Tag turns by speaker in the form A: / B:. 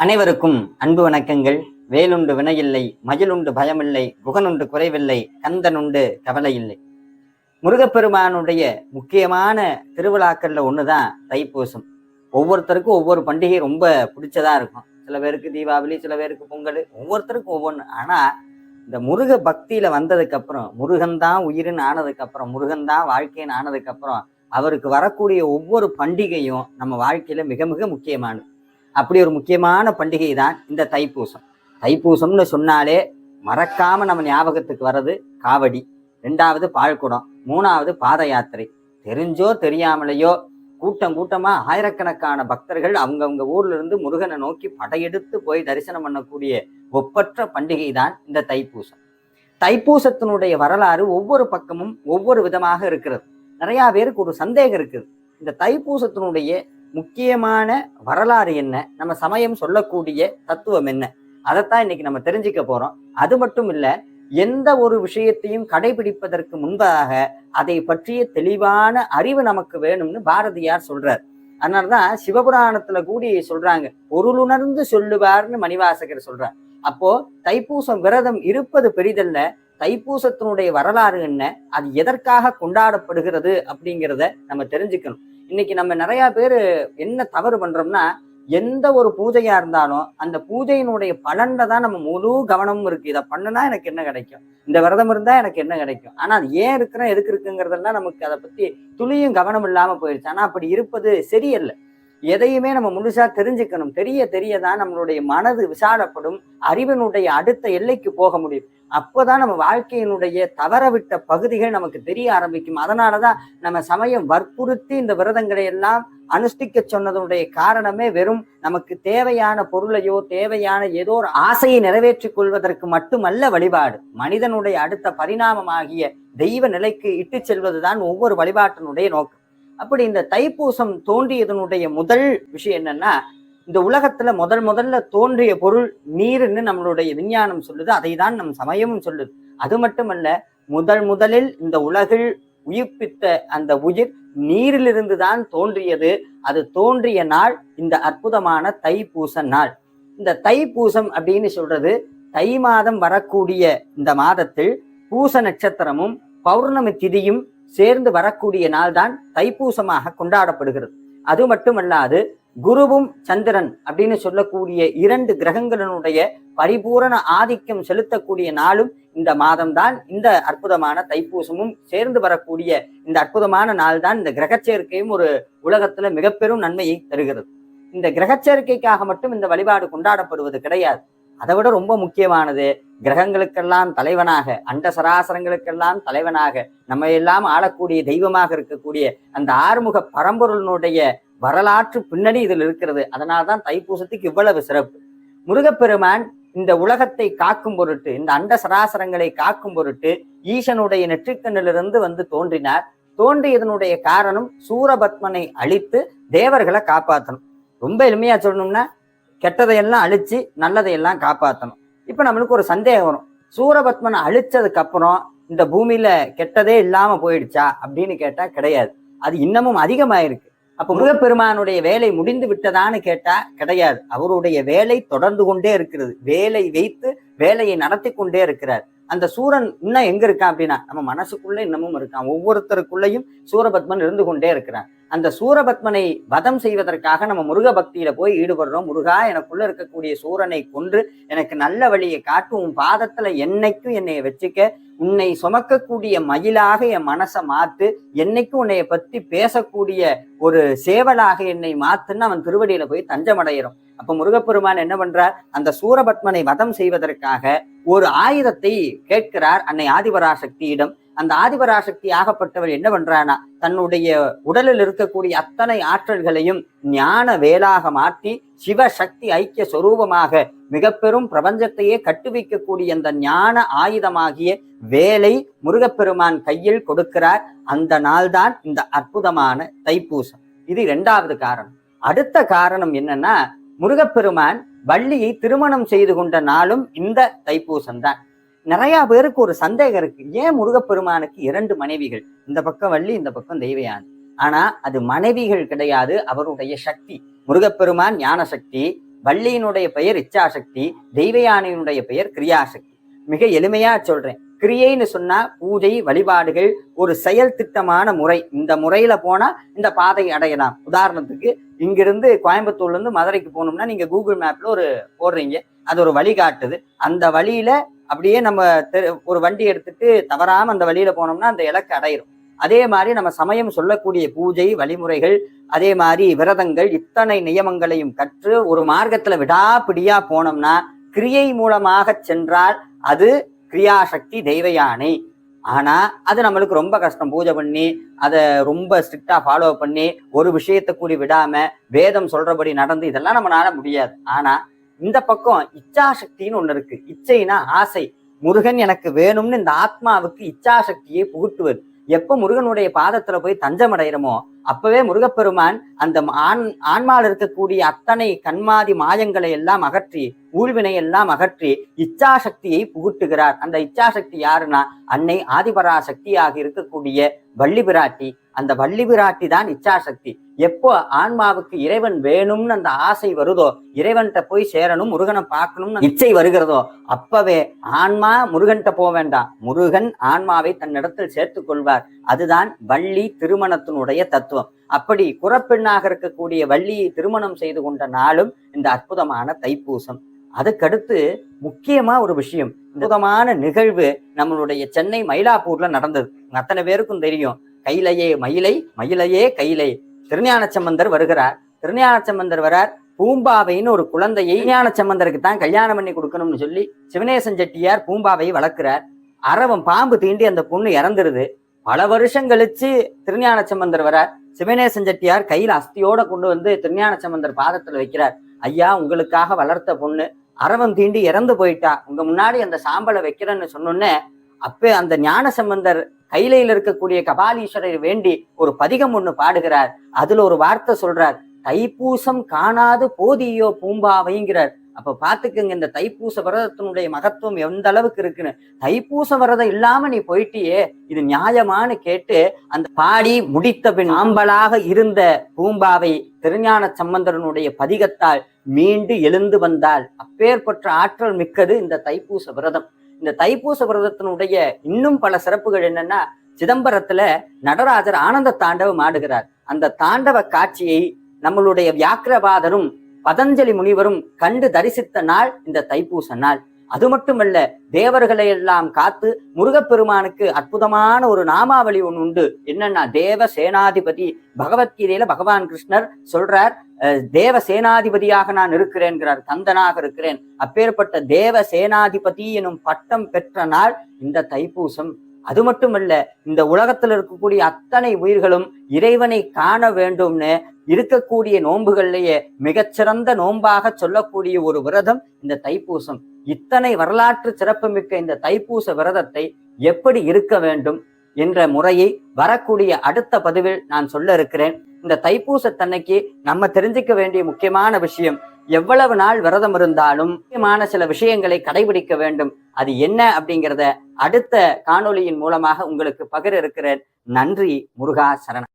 A: அனைவருக்கும் அன்பு வணக்கங்கள். வேலுண்டு வினையில்லை, மகிழுண்டு பயமில்லை, குகனுண்டு குறைவில்லை, கந்தனுண்டு கவலை இல்லை. முருகப்பெருமானுடைய முக்கியமான திருவிழாக்கள்ல ஒண்ணுதான் தைப்பூசம். ஒவ்வொருத்தருக்கும் ஒவ்வொரு பண்டிகை ரொம்ப பிடிச்சதா இருக்கும். சில பேருக்கு தீபாவளி, சில பேருக்கு பொங்கல், ஒவ்வொருத்தருக்கும் ஒவ்வொன்று. ஆனா இந்த முருக பக்தியில வந்ததுக்கு அப்புறம், முருகன் தான் உயிரின் ஆனதுக்கு அப்புறம், முருகன் தான் வாழ்க்கைன்னு ஆனதுக்கு அப்புறம், அவருக்கு வரக்கூடிய ஒவ்வொரு பண்டிகையும் நம்ம வாழ்க்கையில மிக மிக முக்கியமானது. அப்படி ஒரு முக்கியமான பண்டிகை தான் இந்த தைப்பூசம். தைப்பூசம்னு சொன்னாலே மறக்காம நம்ம ஞாபகத்துக்கு வர்றது காவடி, ரெண்டாவது பால்குடம், மூணாவது பாத யாத்திரை. தெரிஞ்சோ தெரியாமலையோ கூட்டம் கூட்டமா ஆயிரக்கணக்கான பக்தர்கள் அவங்கவுங்க ஊர்ல இருந்து முருகனை நோக்கி படையெடுத்து போய் தரிசனம் பண்ணக்கூடிய ஒப்பற்ற பண்டிகை தான் இந்த தைப்பூசம். தைப்பூசத்தினுடைய வரலாறு ஒவ்வொரு பக்கமும் ஒவ்வொரு விதமாக இருக்கிறது. நிறைய பேருக்கு ஒரு சந்தேகம் இருக்குது, இந்த தைப்பூசத்தினுடைய முக்கியமான வரலாறு என்ன, நம்ம சமயம் சொல்லக்கூடிய தத்துவம் என்ன, அதைத்தான் இன்னைக்கு நம்ம தெரிஞ்சுக்க போறோம். அது மட்டும் இல்ல, எந்த ஒரு விஷயத்தையும் கடைபிடிப்பதற்கு முன்பாக அதை பற்றிய தெளிவான அறிவு நமக்கு வேணும்னு பாரதியார் சொல்றார். அதனாலதான் சிவபுராணத்துல கூடி சொல்றாங்க, பொருளுணர்ந்து சொல்லுவார்னு மணிவாசகர் சொல்றார். அப்போ தைப்பூசம் விரதம் இருப்பது பெரிதல்ல, தைப்பூசத்தினுடைய வரலாறு என்ன, அது எதற்காக கொண்டாடப்படுகிறது அப்படிங்கிறத நம்ம தெரிஞ்சுக்கணும். இன்னைக்கு நம்ம நிறைய பேர் என்ன தவறு பண்றோம்னா, எந்த ஒரு பூஜையா இருந்தாலும் அந்த பூஜையினுடைய பலன்ல தான் நம்ம முழு கவனமும் இருக்கு. இதை பண்ணுனா எனக்கு என்ன கிடைக்கும், இந்த விரதம் இருந்தா எனக்கு என்ன கிடைக்கும், ஆனா அது ஏன் இருக்கிறோம் எதுக்கு இருக்குங்கிறதெல்லாம் நமக்கு அதை பத்தி துளியும் கவனம் இல்லாம போயிடுச்சு. ஆனா அப்படி இருப்பது சரியல்ல. எதையுமே நம்ம முழுசா தெரிஞ்சுக்கணும். தெரிய தெரியதான் நம்மளுடைய மனது விசாலப்படும், அறிவினுடைய அடுத்த எல்லைக்கு போக முடியும். அப்போதான் நம்ம வாழ்க்கையினுடைய தவறவிட்ட பகுதிகள் நமக்கு தெரிய ஆரம்பிக்கும். அதனாலதான் நம்ம சமயம் வற்புறுத்தி இந்த விரதங்களை எல்லாம் அனுஷ்டிக்க சொன்னதனுடைய காரணமே வெறும் நமக்கு தேவையான பொருளையோ தேவையான ஏதோ ஒரு ஆசையை நிறைவேற்றிக் கொள்வதற்கு மட்டுமல்ல வழிபாடு. மனிதனுடைய அடுத்த பரிணாமமாகிய தெய்வ நிலைக்கு இட்டு செல்வதுதான் ஒவ்வொரு வழிபாட்டினுடைய நோக்கம். அப்படி இந்த தைப்பூசம் தோன்றியதனுடைய முதல் விஷயம் என்னன்னா, இந்த உலகத்துல முதல்ல தோன்றிய பொருள் நீருன்னு நம்மளுடைய விஞ்ஞானம் சொல்லுது, அதை தான் நம் சமயமும் சொல்லுது. அது மட்டுமல்ல, முதலில் இந்த உலகில் உயிர்ப்பித்த அந்த உயிர் நீரிலிருந்து தான் தோன்றியது. அது தோன்றிய நாள் இந்த அற்புதமான தைப்பூச நாள். இந்த தைப்பூசம் அப்படின்னு சொல்றது, தை மாதம் வரக்கூடிய இந்த மாதத்தில் பூச நட்சத்திரமும் பௌர்ணமி திதியும் சேர்ந்து வரக்கூடிய நாள் தான் தைப்பூசமாக கொண்டாடப்படுகிறது. அது மட்டுமல்லாது, குருவும் சந்திரன் அப்படின்னு சொல்லக்கூடிய இரண்டு கிரகங்களினுடைய பரிபூரண ஆதிக்கம் செலுத்தக்கூடிய நாளும் இந்த மாதம்தான். இந்த அற்புதமான தைப்பூசமும் சேர்ந்து வரக்கூடிய இந்த அற்புதமான நாள் தான். இந்த கிரகச்சேர்க்கையும் ஒரு உலகத்துல மிக பெரும் நன்மையை தருகிறது. இந்த கிரகச்சேர்க்கைக்காக மட்டும் இந்த வழிபாடு கொண்டாடப்படுவது கிடையாது. அதை விட ரொம்ப முக்கியமானது, கிரகங்களுக்கெல்லாம் தலைவனாக, அண்ட சராசரங்களுக்கெல்லாம் தலைவனாக, நம்ம எல்லாம் ஆளக்கூடிய தெய்வமாக இருக்கக்கூடிய அந்த ஆறுமுக பரம்பொருளினுடைய வரலாற்று பின்னணி இதில் இருக்கிறது. அதனால்தான் தைப்பூசத்துக்கு இவ்வளவு சிறப்பு. முருகப்பெருமான் இந்த உலகத்தை காக்கும் பொருட்டு, இந்த அண்ட சராசரங்களை காக்கும் பொருட்டு ஈசனுடைய நெற்றிக்கண்ணிலிருந்து வந்து தோன்றினார். தோன்றியதனுடைய காரணம் சூரபத்மனை அழித்து தேவர்களை காப்பாற்றணும். ரொம்ப எளிமையா சொல்லணும்னா, கெட்டதையெல்லாம் அழிச்சு நல்லதையெல்லாம் காப்பாற்றணும். இப்ப நம்மளுக்கு ஒரு சந்தேகம் வரும், சூரபத்மனை அழிச்சதுக்கு அப்புறம் இந்த பூமியில கெட்டதே இல்லாம போயிடுச்சா அப்படின்னு கேட்டா கிடையாது, அது இன்னமும் அதிகமாயிருக்கு. அப்ப முருகப்பெருமானுடைய வேலை முடிந்து விட்டதான்னு கேட்டா கிடையாது, அவருடைய வேலை தொடர்ந்து கொண்டே இருக்கிறது. வேலை வைத்து வேலையை நடத்தி கொண்டே இருக்கிறார். அந்த சூரன் இன்னும் எங்க இருக்கான் அப்படின்னா, நம்ம மனசுக்குள்ள இன்னமும் இருக்கான். ஒவ்வொருத்தருக்குள்ளேயும் சூரபத்மன் இருந்து கொண்டே இருக்கிறான். அந்த சூரபத்மனை வதம் செய்வதற்காக நம்ம முருக பக்தியில போய் ஈடுபடுறோம். முருகா, எனக்குள்ள இருக்கக்கூடிய சூரனை கொன்று எனக்கு நல்ல வழியை காட்டு, உன் பாதத்துல என்னைக்கும் என்னைய வச்சுக்க, உன்னை சுமக்கக்கூடிய மயிலாக என் மனசை மாத்து, என்னைக்கும் உன்னைய பத்தி பேசக்கூடிய ஒரு சேவலாக என்னை மாத்துன்னு அவன் திருவடியில போய் தஞ்சமடைகிறோம். அப்ப முருகப்பெருமான் என்ன பண்றார், அந்த சூரபத்மனை வதம் செய்வதற்காக ஒரு ஆயுதத்தை கேட்கிறார் அன்னை ஆதிபராசக்தியிடம். அந்த ஆதிபராசக்தி ஆகப்பட்டவர் என்ன பண்றானா, தன்னுடைய உடலில் இருக்கக்கூடிய அத்தனை ஆற்றல்களையும் ஞான வேலாக மாற்றி சிவசக்தி ஐக்கிய சொரூபமாக மிக பெரும் பிரபஞ்சத்தையே கட்டுவிக்கக்கூடிய அந்த ஞான ஆயுதமாகிய வேலை முருகப்பெருமான் கையில் கொடுக்கிறார். அந்த நாள்தான் இந்த அற்புதமான தைப்பூசம். இது இரண்டாவது காரணம். அடுத்த காரணம் என்னன்னா, முருகப்பெருமான் வள்ளியை திருமணம் செய்து கொண்ட நாளும் இந்த தைப்பூசம் தான். நிறைய பேருக்கு ஒரு சந்தேகம் இருக்கு, ஏன் முருகப்பெருமானுக்கு 2 மனைவிகள், இந்த பக்கம் வள்ளி இந்த பக்கம் தெய்வயானி? ஆனா அது மனைவிகள் கிடையாது, அவருடைய சக்தி. முருகப்பெருமான் ஞான சக்தி, வள்ளியினுடைய பெயர் இச்சாசக்தி, தெய்வ யானையினுடைய பெயர் கிரியாசக்தி. மிக எளிமையா சொல்றேன். கிரியைன்னு சொன்னா பூஜை, வழிபாடுகள், ஒரு செயல் திட்டமான முறை. இந்த முறையில போனா இந்த பாதை அடையலாம். உதாரணத்துக்கு இங்கிருந்து கோயம்புத்தூர்ல இருந்து மதுரைக்கு போகணும்னா நீங்க கூகுள் மேப்ல ஒரு போடுறீங்க, அது ஒரு வழி காட்டுது. அந்த வழியில அப்படியே நம்ம ஒரு வண்டி எடுத்துட்டு தவறாம அந்த வழியில போனோம்னா அந்த இலக்கு அடையிடும். அதே மாதிரி நம்ம சமயம் சொல்லக்கூடிய பூஜை வழிமுறைகள், அதே மாதிரி விரதங்கள், இத்தனை நியமங்களையும் கற்று ஒரு மார்க்கத்துல விடாப்பிடியா போனோம்னா கிரியை மூலமாக சென்றால் அது கிரியாசக்தி, தெய்வ யானை. ஆனா அது நம்மளுக்கு ரொம்ப கஷ்டம். பூஜை பண்ணி அதை ரொம்ப ஸ்ட்ரிக்டா ஃபாலோ பண்ணி ஒரு விஷயத்தை கூடி விடாம வேதம் சொல்றபடி நடந்து இதெல்லாம் நம்மளால முடியாது. ஆனா இந்த பக்கம் இச்சாசக்தின்னு ஒண்ணு இருக்கு. இச்சைனா ஆசை. முருகன் எனக்கு வேணும்னு இந்த ஆத்மாவுக்கு இச்சாசக்தியை புகுட்டுவது. எப்ப முருகனுடைய பாதத்துல போய் தஞ்சம் அடைகிறோமோ அப்பவே முருகப்பெருமான் அந்த ஆன்மாவில் இருக்கக்கூடிய அத்தனை கண்மாதி மாயங்களை எல்லாம் அகற்றி, ஊழ்வினை எல்லாம் அகற்றி இச்சாசக்தியை புகுட்டுகிறார். அந்த இச்சாசக்தி யாருன்னா அன்னை ஆதிபராசக்தியாக இருக்கக்கூடிய வள்ளி பிராட்டி. அந்த வள்ளி பிராட்டி தான் இச்சாசக்தி. எப்போ ஆன்மாவுக்கு இறைவன் வேணும்னு அந்த ஆசை வருதோ, இறைவன்கிட்ட போய் சேரணும், முருகனை பார்க்கணும்னு இச்சை வருகிறதோ, அப்பவே ஆன்மா முருகன்கிட்ட போக வேண்டாம், முருகன் ஆன்மாவை தன்னிடத்தில் சேர்த்துக் கொள்வார். அதுதான் வள்ளி திருமணத்தினுடைய தத்துவம். அப்படி குறப்பெண்ணாக இருக்கக்கூடிய வள்ளியை திருமணம் செய்து கொண்ட நாளும் இந்த அற்புதமான தைப்பூசம். அதுக்கடுத்து முக்கியமா ஒரு விஷயம், அற்புதமான நிகழ்வு நம்மளுடைய சென்னை மயிலாப்பூர்ல நடந்தது. அத்தனை பேருக்கும் தெரியும். கைலையே மயிலை, மயிலையே கைலை. திருஞான சம்பந்தர் வருகிறார். திருஞான சம்பந்தர் வரார். பூம்பாவைன்னு ஒரு குழந்தையை திருஞான சம்பந்தருக்கு தான் கல்யாணம் பண்ணி கொடுக்கணும்னு சொல்லி சிவனேசன் செட்டியார் பூம்பாவை வளர்க்கிறார். அரவம் பாம்பு தீண்டி அந்த பொண்ணு இறந்துருது. பல வருஷம் கழிச்சு திருஞான சம்பந்தர் வரார். சிவனேசன் செட்டியார் கையில அஸ்தியோட கொண்டு வந்து திருஞான சம்பந்தர் பாதத்துல வைக்கிறார். ஐயா, உங்களுக்காக வளர்த்த பொண்ணு அரவம் தீண்டி இறந்து போயிட்டா, உங்க முன்னாடி அந்த சாம்பலை வைக்கிறேன்னு சொன்னோன்னே அப்ப அந்த ஞான சம்பந்தர் கையில இருக்கக்கூடிய கபாலீஸ்வரரை வேண்டி ஒரு பதிகம் ஒண்ணு பாடுகிறார். அதுல ஒரு வார்த்தை சொல்றார், தைப்பூசம் காணாது போதியோ பூம்பாவைங்கிறார். அப்ப பாத்துக்குங்க இந்த தைப்பூச விரதத்தினுடைய மகத்துவம் எந்த அளவுக்கு இருக்குன்னு. தைப்பூச விரதம் இல்லாம நீ போயிட்டியே, இது நியாயமானு கேட்டு அந்த பாடி முடித்த பின் ஆம்பலாக இருந்த பூம்பாவை திருஞான சம்பந்தரனுடைய பதிகத்தால் மீண்டு எழுந்து வந்தால். அப்பேற்பட்ட ஆற்றல் மிக்கது இந்த தைப்பூச விரதம். இந்த தைப்பூச விரதத்தினுடைய இன்னும் பல சிறப்புகள் என்னன்னா, சிதம்பரத்துல நடராஜர் ஆனந்த தாண்டவம் ஆடுகிறார். அந்த தாண்டவ காட்சியை நம்மளுடைய வியாக்கிரபாதரும் பதஞ்சலி முனிவரும் கண்டு தரிசித்த நாள் இந்த தைப்பூச நாள். அது மட்டுமல்ல, தேவர்களை எல்லாம் காத்து முருகப்பெருமானுக்கு அற்புதமான ஒரு நாமாவளி ஒன்று உண்டு. என்னன்னா தேவ சேனாதிபதி. பகவத்கீதையில பகவான் கிருஷ்ணர் சொல்றார், தேவ சேனாதிபதியாக நான் இருக்கிறேன்கிறார், கந்தனாக இருக்கிறேன். அப்பேற்பட்ட தேவ சேனாதிபதி எனும் பட்டம் பெற்ற நாள் இந்த தைப்பூசம். அது மட்டுமல்ல, இந்த உலகத்தில் இருக்கக்கூடிய அத்தனை உயிர்களும் இறைவனை காண வேண்டும்னு இருக்கக்கூடிய நோன்புகள்லேயே மிகச்சிறந்த நோன்பாக சொல்லக்கூடிய ஒரு விரதம் இந்த தைப்பூசம். இத்தனை வரலாற்று சிறப்புமிக்க இந்த தைப்பூச விரதத்தை எப்படி இருக்க வேண்டும் என்ற முறையை வரக்கூடிய அடுத்த பதிவில் நான் சொல்ல இருக்கிறேன். இந்த தைப்பூசத்தன்னைக்கு நம்ம தெரிஞ்சுக்க வேண்டிய முக்கியமான விஷயம், எவ்வளவு நாள் விரதம் இருந்தாலும் முக்கியமான சில விஷயங்களை கடைபிடிக்க வேண்டும். அது என்ன அப்படிங்கிறத அடுத்த காணொளியின் மூலமாக உங்களுக்கு பகிர இருக்கிறேன். நன்றி. முருகா சரணம்.